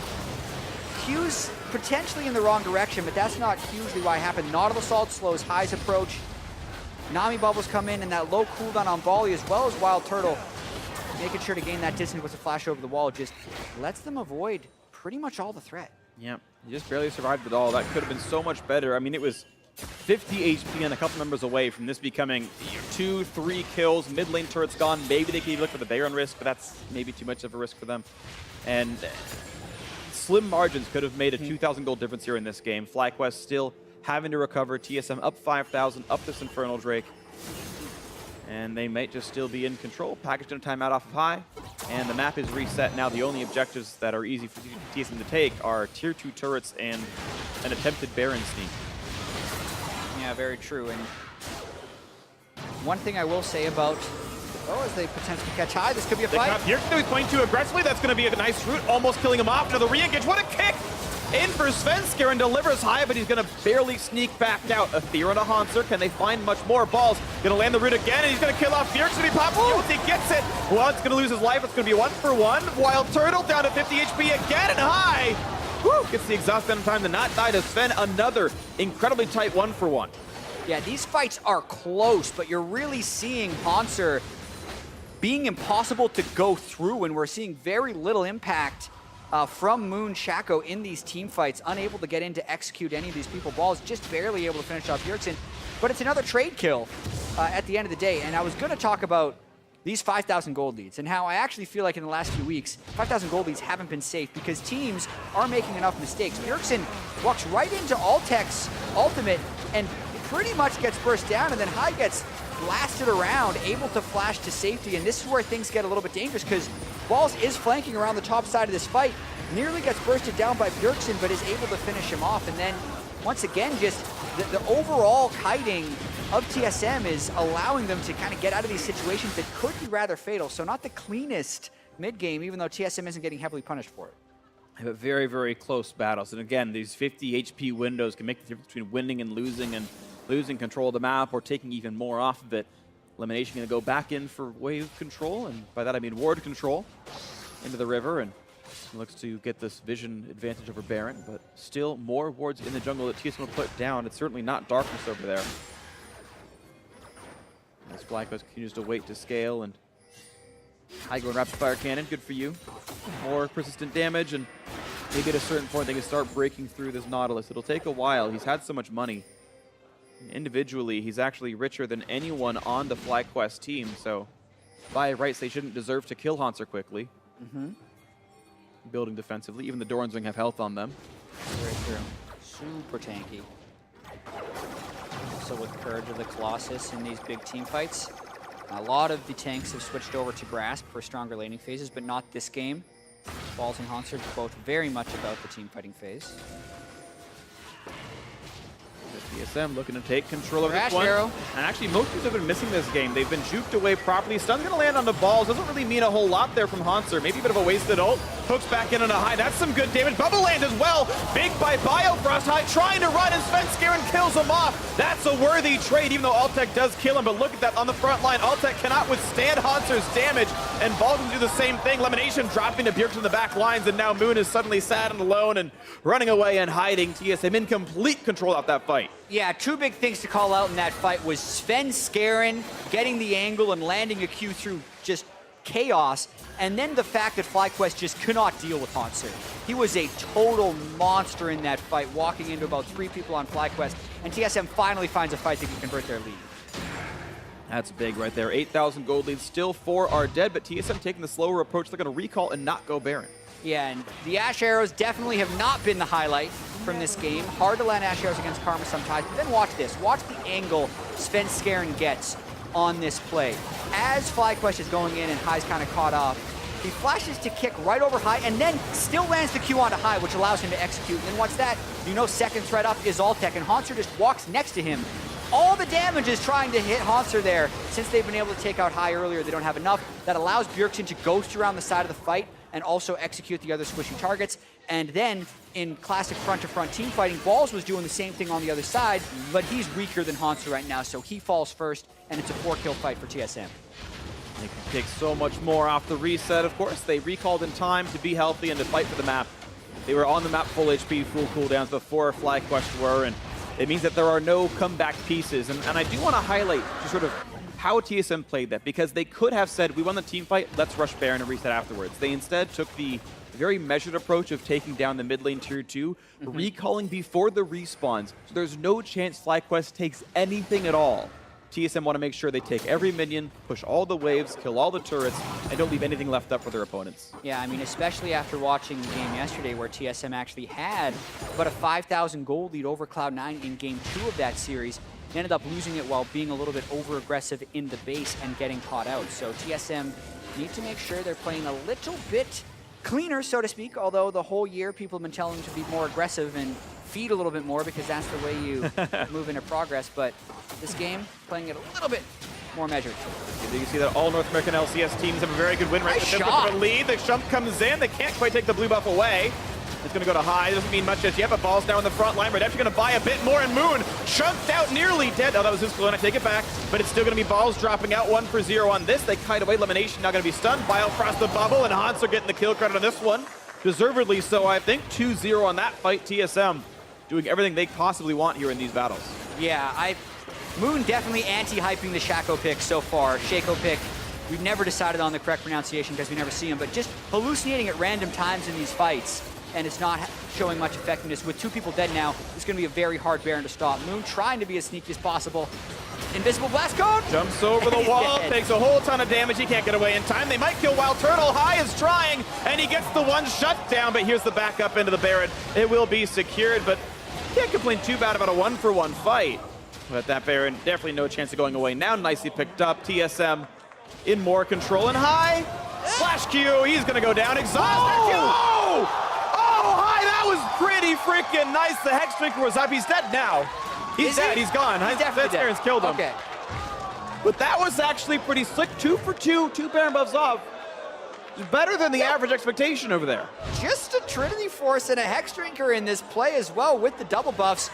cues potentially in the wrong direction, but that's not hugely why it happened. Nautilus Assault slows High's approach. Nami Bubbles come in, and that low cooldown on Volley as well as Wild Turtle, making sure to gain that distance with a flash over the wall, just lets them avoid pretty much all the threat. Yeah, he just barely survived it all. That could have been so much better. I mean, it was 50 HP and a couple numbers away from this becoming 2-3 kills. Mid lane turret's gone. Maybe they can look for the Baron risk, but that's maybe too much of a risk for them. And slim margins could have made a 2,000 gold difference here in this game. FlyQuest still having to recover. TSM up 5,000, up this Infernal Drake. And they might just still be in control. Packaged in a timeout off of High. And the map is reset now. The only objectives that are easy for TSM to take are tier 2 turrets and an attempted Baron sneak. Yeah, very true. And one thing I will say about, as they potentially catch High, this could be a fight. He's playing too aggressively. That's going to be a nice route, almost killing him off. Another re-engage. What a kick! In for Svensker and delivers high, but he's going to barely sneak back out. A Fear and a Hanser. Can they find much more? Balls going to land the root again, and he's going to kill off Bjergsen. He pops the ult, he gets it. Well, it's going to lose his life. It's going to be 1-for-1. Wild Turtle down to 50 HP again and high. Woo! Gets the exhaust in time to not die to Sven. Another incredibly tight 1-for-1. Yeah, these fights are close, but you're really seeing Hanser being impossible to go through, and we're seeing very little impact from Moon Shaco in these team fights, unable to get in to execute any of these people. Balls just barely able to finish off Bjergsen, but it's another trade kill at the end of the day. And I was going to talk about these 5,000 gold leads and how I actually feel like in the last few weeks, 5,000 gold leads haven't been safe because teams are making enough mistakes. Bjergsen walks right into Altec's ultimate and pretty much gets burst down, and then High gets blasted around, able to flash to safety, and this is where things get a little bit dangerous because Balls is flanking around the top side of this fight, nearly gets bursted down by Bjergsen, but is able to finish him off. And then, once again, just the overall kiting of TSM is allowing them to kind of get out of these situations that could be rather fatal. So not the cleanest mid-game, even though TSM isn't getting heavily punished for it. But very, very close battles. And again, these 50 HP windows can make the difference between winning and losing control of the map or taking even more off of it. Elimination going to go back in for wave control, and by that I mean ward control, into the river, and looks to get this vision advantage over Baron, but still more wards in the jungle that TSM will put down. It's certainly not darkness over there. As FlyQuest continues to wait to scale, and High going rapid fire cannon, good for you. More persistent damage, and maybe at a certain point they can start breaking through this Nautilus. It'll take a while. He's had so much money. Individually, he's actually richer than anyone on the FlyQuest team, so by rights, they shouldn't deserve to kill Hanser quickly. Building defensively, even the Doran's have health on them. Very true. Super tanky. So with Courage of the Colossus in these big team fights, a lot of the tanks have switched over to Grasp for stronger laning phases, but not this game. Balls and Hanser both very much about the team fighting phase. TSM looking to take control of this one. Arrow. And actually, most teams have been missing this game. They've been juked away properly. Stun's going to land on the balls. Doesn't really mean a whole lot there from Hanser. Maybe a bit of a wasted ult. Hooks back in on a High. That's some good damage. Bubble land as well. Big by Biofrost. High trying to run, and Svensker kills him off. That's a worthy trade, even though Altec does kill him. But look at that on the front line. Altec cannot withstand Hanser's damage, and Ball can do the same thing. Elimination dropping to Bjergsen in the back lines, and now Moon is suddenly sad and alone and running away and hiding. TSM in complete control of that fight. Yeah, two big things to call out in that fight was Svensker getting the angle and landing a Q through just chaos, and then the fact that FlyQuest just could not deal with Hanser. He was a total monster in that fight, walking into about 3 people on FlyQuest, and TSM finally finds a fight that can convert their lead. That's big right there. 8,000 gold leads, still 4 are dead, but TSM taking the slower approach. They're going to recall and not go Baron. Yeah, and the Ash Arrows definitely have not been the highlight from this game. Hard to land Ash Arrows against Karma sometimes, but then watch this. Watch the angle Svensker gets on this play. As FlyQuest is going in and High's kind of caught up, he flashes to kick right over High and then still lands the Q onto High, which allows him to execute. And then watch that. You know second threat up is Altec, and Hanser just walks next to him. All the damage is trying to hit Hanser there. Since they've been able to take out High earlier, they don't have enough. That allows Bjergsen to ghost around the side of the fight and also execute the other squishy targets. And then, in classic front-to-front team fighting, Balls was doing the same thing on the other side, but he's weaker than Hanser right now, so he falls first, and it's a 4-kill fight for TSM. They can take so much more off the reset. Of course, they recalled in time to be healthy and to fight for the map. They were on the map full HP, full cooldowns before FlyQuest were, and it means that there are no comeback pieces. And I do want to highlight just sort of how TSM played that, because they could have said, we won the team fight, let's rush Baron and reset afterwards. They instead took the very measured approach of taking down the mid lane tier 2, recalling before the respawns, so there's no chance FlyQuest takes anything at all. TSM want to make sure they take every minion, push all the waves, kill all the turrets, and don't leave anything left up for their opponents. Yeah, I mean, especially after watching the game yesterday where TSM actually had about a 5,000 gold lead over Cloud9 in game 2 of that series. They ended up losing it while being a little bit over-aggressive in the base and getting caught out. So TSM need to make sure they're playing a little bit cleaner, so to speak, although the whole year people have been telling them to be more aggressive and feed a little bit more because that's the way you move into progress. But this game, playing it a little bit more measured. You can see that all North American LCS teams have a very good win rate. Nice shot. For the lead, the jump comes in. They can't quite take the blue buff away. It's going to go to high. Doesn't mean much as yet, but ball's now in the front line. Redemption going to buy a bit more, and Moon chunked out, nearly dead. Oh, that was his clue, and I take it back. But it's still going to be balls dropping out 1 for 0 on this. They kite away. Elimination now going to be stunned. Bio across the bubble, and Hans are getting the kill credit on this one. Deservedly so, I think. 2-0 on that fight. TSM doing everything they possibly want here in these battles. Yeah, Moon definitely anti-hyping the Shaco pick so far. Shaco pick, we've never decided on the correct pronunciation because we never see him, but just hallucinating at random times in these fights, and it's not showing much effectiveness. With 2 people dead now, it's going to be a very hard Baron to stop. Moon trying to be as sneaky as possible. Invisible blast code! Jumps over the wall, takes a whole ton of damage. He can't get away in time. They might kill Wild Turtle. High is trying, and he gets the one shut down, but here's the backup into the Baron. It will be secured, but can't complain too bad about a 1-for-1 fight. But that Baron, definitely no chance of going away now. Nicely picked up. TSM in more control, and High. Flash Q, he's going to go down. Exhaust. Oh! Oh, High, that was pretty freaking nice. The Hex Drinker was up. He's dead now. He's dead. He's gone. He's definitely dead. Killed him. Okay. But that was actually pretty slick. 2 for 2, 2 Baron buffs off. Better than the average expectation over there. Just a Trinity Force and a Hex Drinker in this play as well with the double buffs.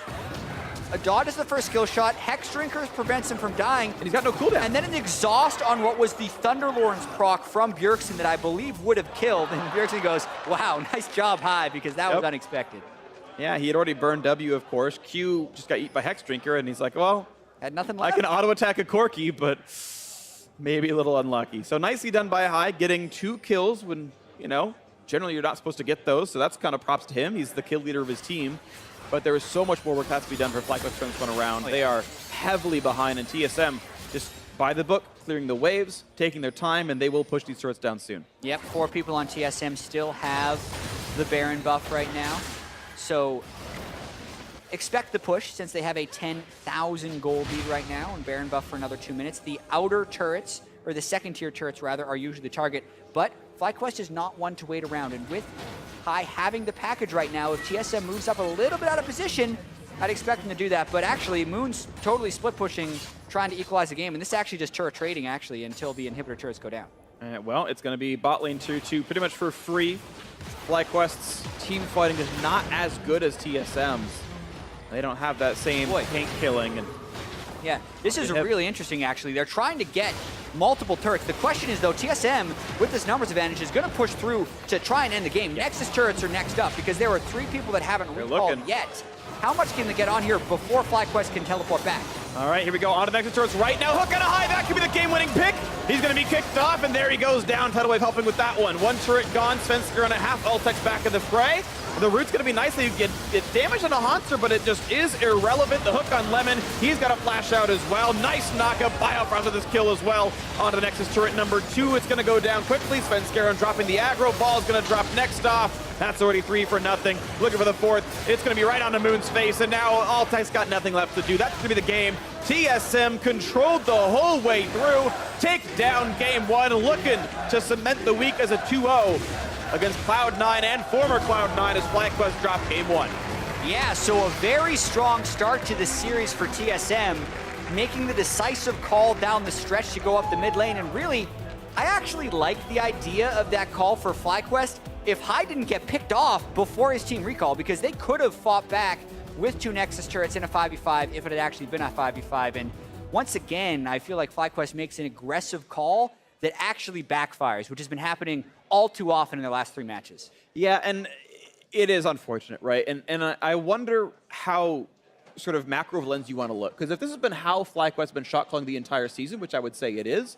A dodge is the first skill shot. Hex Drinker prevents him from dying. And he's got no cooldown. And then an exhaust on what was the Thunderlord's proc from Bjergsen that I believe would have killed. And Bjergsen goes, wow, nice job, High, because that was unexpected. Yeah, he had already burned W, of course. Q just got eaten by Hex Drinker, and he's like, well, had nothing left. I can auto-attack a Corki, but maybe a little unlucky. So nicely done by High, getting 2 kills when, generally you're not supposed to get those. So that's kind of props to him. He's the kill leader of his team. But there is so much more work that has to be done for FlyQuest to turn this one around. They are heavily behind, and TSM just by the book, clearing the waves, taking their time, and they will push these turrets down soon. Yep, 4 people on TSM still have the Baron buff right now. So expect the push since they have a 10,000 gold lead right now and Baron buff for another 2 minutes. The outer turrets, or the second tier turrets rather, are usually the target, but FlyQuest is not one to wait around, and with High having the package right now, if TSM moves up a little bit out of position, I'd expect them to do that, but actually Moon's totally split pushing, trying to equalize the game, and this is actually just turret trading actually until the inhibitor turrets go down. Well, it's going to be bot lane 2-2 pretty much for free. FlyQuest's team fighting is not as good as TSM's. They don't have that same tank killing. And yeah, this is really interesting actually. They're trying to get multiple turrets. The question is though, TSM with this numbers advantage is going to push through to try and end the game. Nexus turrets are next up because there are 3 people that haven't recalled yet. How much can they get on here before FlyQuest can teleport back? All right, here we go. On to Nexus turrets right now. Hook on a High. That could be the game-winning pick. He's going to be kicked off, and there he goes down. Tidal Wave helping with that one. 1 turret gone. Svensker on a half. Ultex back in the fray. The root's going to be nicely get damage on a Haunter, but it just is irrelevant. The hook on Lemon. He's got a flash out as well. Nice knockup. Biofrost with this kill as well. On to the Nexus turret number 2. It's going to go down quickly. Svensker dropping the aggro. Ball's going to drop next off. That's already 3 for nothing. Looking for the 4th. It's going to be right on the Moon's face, and now Ultex got nothing left to do. That's going to be the game. TSM controlled the whole way through. Take down game 1, looking to cement the week as a 2-0 against Cloud9 and former Cloud9 as FlyQuest dropped game 1. Yeah, so a very strong start to the series for TSM, making the decisive call down the stretch to go up the mid lane, and really, I actually like the idea of that call for FlyQuest if High didn't get picked off before his team recall, because they could have fought back with 2 Nexus turrets in a 5v5 if it had actually been a 5v5. And once again, I feel like FlyQuest makes an aggressive call that actually backfires, which has been happening all too often in the last 3 matches. Yeah, and it is unfortunate, right? And I wonder how sort of macro lens you want to look. Because if this has been how FlyQuest has been shot calling the entire season, which I would say it is,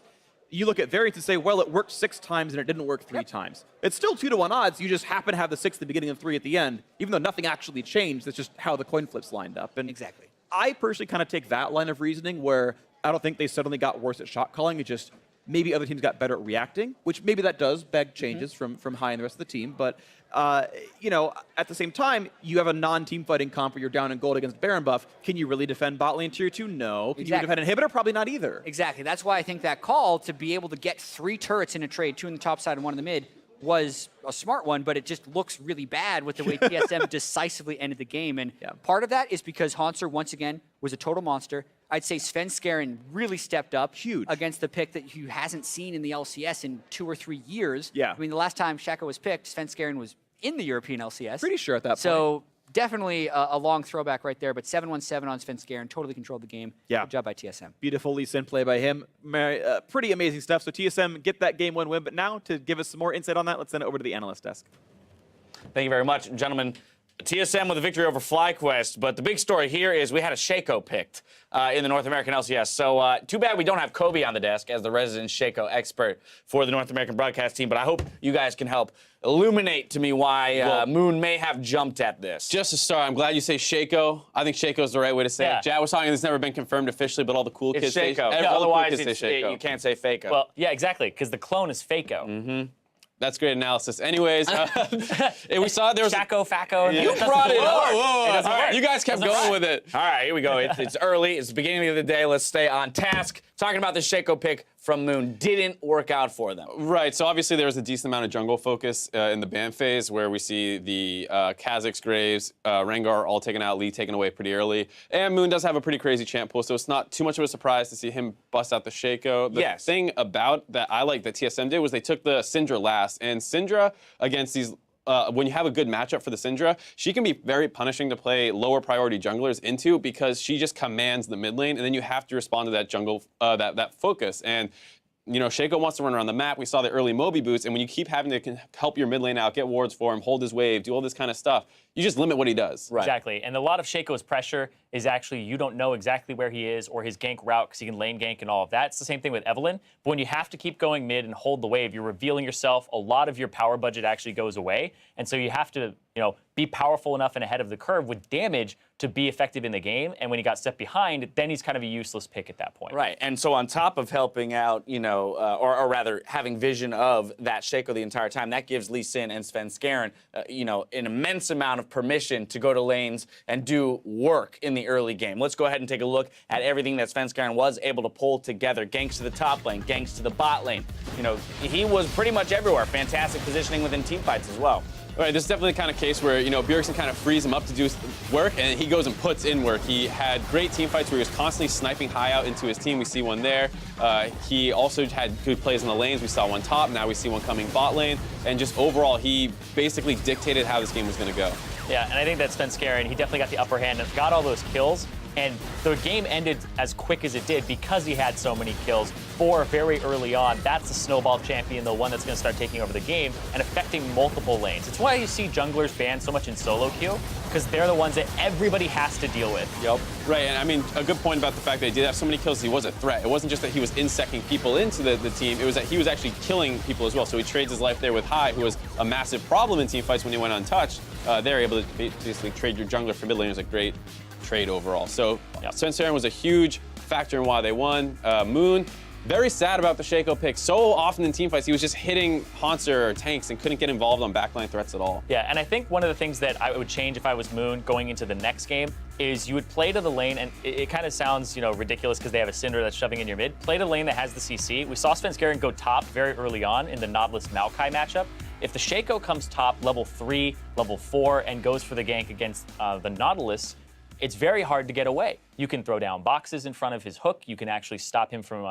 you look at variance and say, well, it worked 6 times and it didn't work 3 times. It's still 2-to-1 odds. You just happen to have the 6 at the beginning and 3 at the end, even though nothing actually changed. That's just how the coin flips lined up. And exactly. I personally kind of take that line of reasoning where I don't think they suddenly got worse at shot calling. It just maybe other teams got better at reacting, which maybe that does beg changes from High and the rest of the team. But, at the same time, you have a non-team fighting comp where you're down in gold against Baron buff. Can you really defend bot lane tier 2? No. Can you defend inhibitor? Probably not either. Exactly. That's why I think that call to be able to get 3 turrets in a trade, 2 in the top side and 1 in the mid, was a smart one, but it just looks really bad with the way TSM decisively ended the game. And part of that is because Haunter, once again, was a total monster. I'd say Svenskeren really stepped up against the pick that he hasn't seen in the LCS in 2 or 3 years. Yeah. I mean, the last time Shaco was picked, Svenskeren was in the European LCS. Pretty sure at that point. So definitely a long throwback right there, but 7-1-7 on Svenskeren, totally controlled the game. Yeah. Good job by TSM. Beautiful Lee Sin play by him. Pretty amazing stuff. So TSM get that game 1 win. But now to give us some more insight on that, let's send it over to the analyst desk. Thank you very much, gentlemen. TSM with a victory over FlyQuest, but the big story here is we had a Shaco picked in the North American LCS. So too bad we don't have Kobe on the desk as the resident Shaco expert for the North American broadcast team, but I hope you guys can help illuminate to me why Moon may have jumped at this. Just to start, I'm glad you say Shaco. I think Shaco is the right way to say it. Jad was talking, it's never been confirmed officially, but all the cool kids say Shaco. Shaco. Otherwise, you can't say Faco. Well, yeah, exactly, because the clone is Faco. Mm-hmm. That's great analysis. Anyways, we saw there was Shaco, Faco. You brought it up. Whoa. You guys kept going with it. All right, here we go. It's early. It's the beginning of the day. Let's stay on task. Talking about the Shaco pick from Moon didn't work out for them. Right, so obviously there was a decent amount of jungle focus in the ban phase where we see the Kha'Zix, Graves, Rengar all taken out, Lee taken away pretty early. And Moon does have a pretty crazy champ pool, so it's not too much of a surprise to see him bust out the Shaco. The thing about that I like that TSM did was they took the Syndra last, and Syndra against these when you have a good matchup for the Syndra, she can be very punishing to play lower priority junglers into because she just commands the mid lane, and then you have to respond to that jungle, that focus. And you know, Shaco wants to run around the map. We saw the early Moby boots, and when you keep having to help your mid lane out, get wards for him, hold his wave, do all this kind of stuff, you just limit what he does. Right. Exactly. And a lot of Shaco's pressure is actually you don't know exactly where he is or his gank route because he can lane gank and all of that. It's the same thing with Evelynn. But when you have to keep going mid and hold the wave, you're revealing yourself. A lot of your power budget actually goes away. And so you have to, you know, be powerful enough and ahead of the curve with damage to be effective in the game. And when he got stepped behind, then he's kind of a useless pick at that point. Right. And so on top of helping out, you know, or rather having vision of that Shaco the entire time, that gives Lee Sin and Svenskeren, you know, an immense amount of permission to go to lanes and do work in the early game. Let's go ahead and take a look at everything that Svenskeren was able to pull together. Ganks to the top lane, ganks to the bot lane. You know, he was pretty much everywhere. Fantastic positioning within team fights as well. Right, this is definitely the kind of case where, you know, Bjergsen kind of frees him up to do work, and he goes and puts in work. He had great team fights where he was constantly sniping high out into his team. We see one there. He also had good plays in the lanes. We saw one top. Now we see one coming bot lane. And just overall, he basically dictated how this game was going to go. Yeah, and I think that Svenskeren, he definitely got the upper hand and got all those kills. And the game ended as quick as it did because he had so many kills very early on. That's the snowball champion, the one that's going to start taking over the game and affecting multiple lanes. It's why you see junglers banned so much in solo queue, because they're the ones that everybody has to deal with. Yep. Right, and I mean, a good point about the fact that he did have so many kills, he was a threat. It wasn't just that he was insecting people into the team, it was that he was actually killing people as well. So he trades his life there with Hai, who was a massive problem in team fights when he went untouched. They're able to basically trade your jungler for mid lane. It was a great trade overall. So Svenskeren was a huge factor in why they won. Moon, very sad about the Shaco pick. So often in team fights, he was just hitting Haunter or tanks and couldn't get involved on backline threats at all. Yeah, and I think one of the things that I would change if I was Moon going into the next game is you would play to the lane, and it kind of sounds, you know, ridiculous because they have a Syndra that's shoving in your mid. Play to the lane that has the CC. We saw Svenskeren go top very early on in the Nautilus-Maokai matchup. If the Shaco comes top, level 3, level 4, and goes for the gank against the Nautilus, it's very hard to get away. You can throw down boxes in front of his hook. You can actually stop him from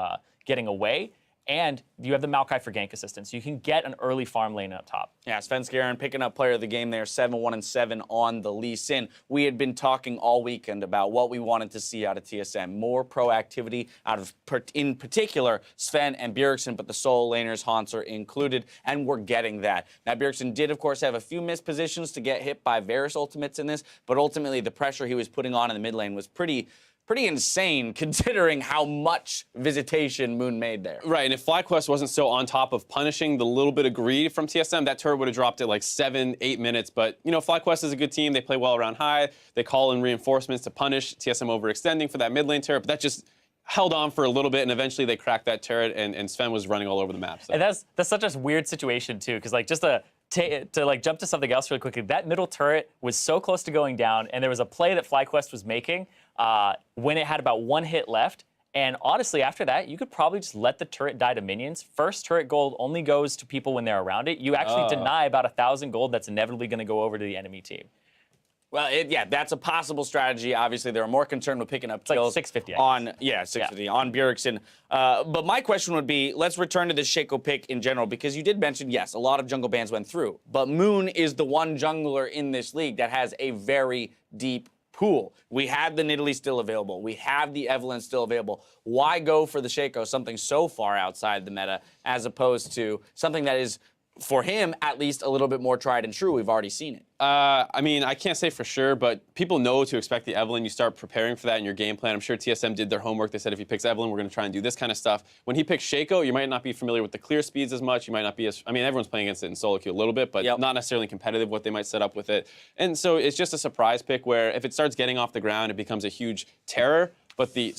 getting away. And you have the Maokai for gank assistance. You can get an early farm lane up top. Yeah, Svenskeren picking up player of the game there, 7-1-7 on the Lee Sin. We had been talking all weekend about what we wanted to see out of TSM. More proactivity out of, in particular, Sven and Bjergsen, but the solo laners, Haunter included, and we're getting that. Now, Bjergsen did, of course, have a few missed positions to get hit by Varus ultimates in this, but ultimately the pressure he was putting on in the mid lane was pretty insane considering how much visitation Moon made there. Right, and if FlyQuest wasn't so on top of punishing the little bit of greed from TSM, that turret would have dropped at like 7-8 minutes. But, you know, FlyQuest is a good team. They play well around high. They call in reinforcements to punish TSM overextending for that mid lane turret, but that just held on for a little bit, and eventually they cracked that turret, and Sven was running all over the map. So. And that's such a weird situation, too, because, like, just to like jump to something else really quickly, that middle turret was so close to going down, and there was a play that FlyQuest was making when it had about 1 hit left. And honestly, after that, you could probably just let the turret die to minions. First turret gold only goes to people when they're around it. You actually deny about 1,000 gold that's inevitably going to go over to the enemy team. Well, yeah, that's a possible strategy. Obviously, they're more concerned with picking up kills. Like 650, on 650 on Bjergsen. But my question would be, let's return to the Shaco pick in general, because you did mention, yes, a lot of jungle bans went through, but Moon is the one jungler in this league that has a very deep pool. We have the Nidalee still available. We have the Evelynn still available. Why go for the Shaco, something so far outside the meta, as opposed to something that is, for him, at least a little bit more tried and true? We've already seen it. I mean, I can't say for sure, but people know to expect the Evelynn. You start preparing for that in your game plan. I'm sure TSM did their homework. They said if he picks Evelynn, we're going to try and do this kind of stuff. When he picks Shaco, you might not be familiar with the clear speeds as much. You might not be as, I mean, everyone's playing against it in solo queue a little bit, but not necessarily competitive what they might set up with it. And so it's just a surprise pick where if it starts getting off the ground, it becomes a huge terror. But these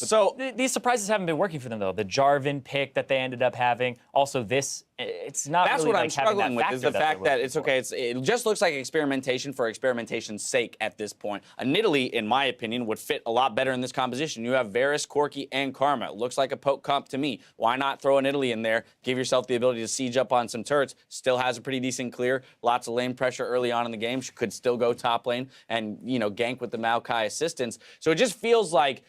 surprises haven't been working for them, though. The Jarvan pick that they ended up having, also this, it's not That's really what like I'm struggling with, is the fact that it's for. okay. It just looks like experimentation for experimentation's sake at this point. A Nidalee, in my opinion, would fit a lot better in this composition. You have Varus, Corki, and Karma. It looks like a poke comp to me. Why not throw a Nidalee in there, give yourself the ability to siege up on some turrets, still has a pretty decent clear, lots of lane pressure early on in the game. She could still go top lane and, you know, gank with the Maokai assistance. So it just feels like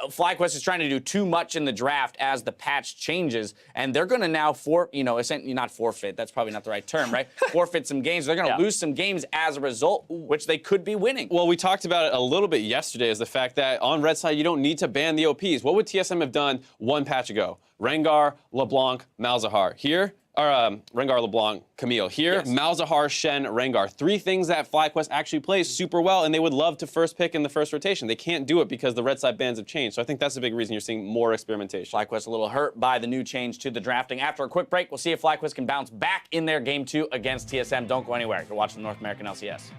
FlyQuest is trying to do too much in the draft as the patch changes, and they're going to now essentially not forfeit. That's probably not the right term, right? Forfeit some games. They're going to lose some games as a result, which they could be winning. Well, we talked about it a little bit yesterday, is the fact that on red side, you don't need to ban the OPs. What would TSM have done one patch ago? Rengar, LeBlanc, Malzahar. Here, or Rengar, LeBlanc, Camille. Here, Malzahar, Shen, Rengar. Three things that FlyQuest actually plays super well, and they would love to first pick in the first rotation. They can't do it because the red side bans have changed. So I think that's a big reason you're seeing more experimentation. FlyQuest a little hurt by the new change to the drafting. After a quick break, we'll see if FlyQuest can bounce back in their Game 2 against TSM. Don't go anywhere. You're watching the North American LCS.